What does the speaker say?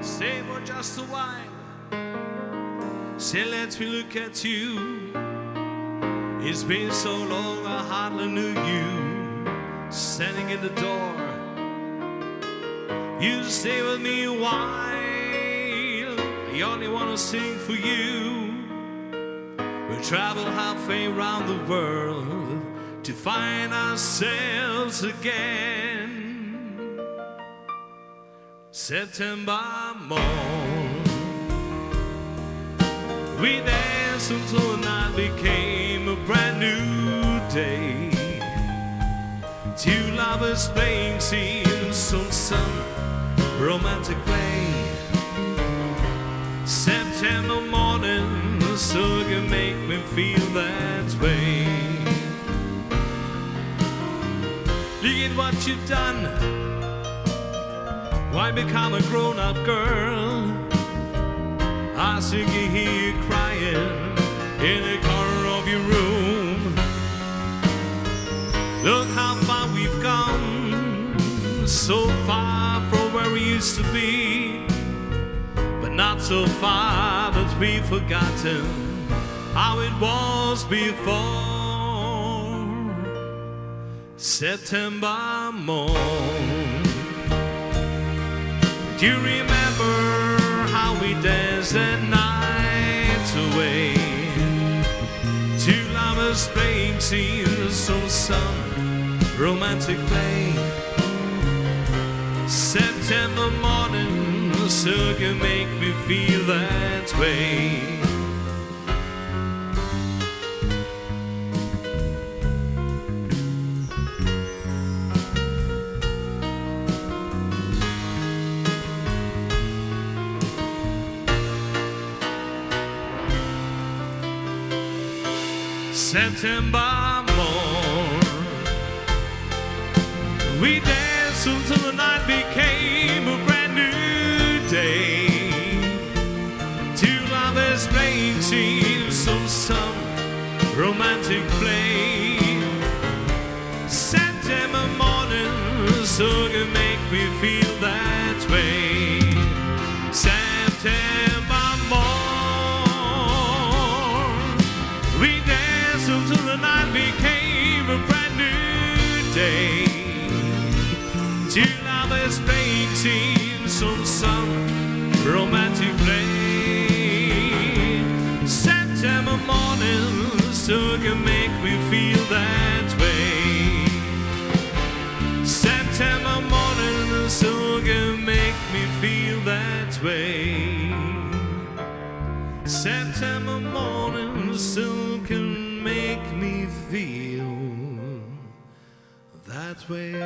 Stay for just a while. Say, let me look at you. It's been so long I hardly knew you. Standing in the door, you stay with me a while. I only wanna sing for you. We travel halfway around the world to find ourselves again. September morn, we danced until the night became a brand new day. Two lovers playing scenes on some romantic play. September morning, so you make me feel that way. Look at what you've done. Why become a grown-up girl? I see you here crying in the corner of your room. Look how far we've gone, so far from where we used to be, but not so far that we've forgotten how it was before. September morn, do you remember how we danced that night away? Two lovers playing scenes on some romantic play. September morning, so you make me feel that way. September morn, we danced until the night became a brand new day. Two lovers playing scenes on some romantic play. September morning, so you make me feel that way. September morn, we danced until the night became a brand new day. Two lovers playing scenes on some romantic play. September morning, so you make me feel that way. September morning, so you make me feel that way. September morning, so can make me feel that way.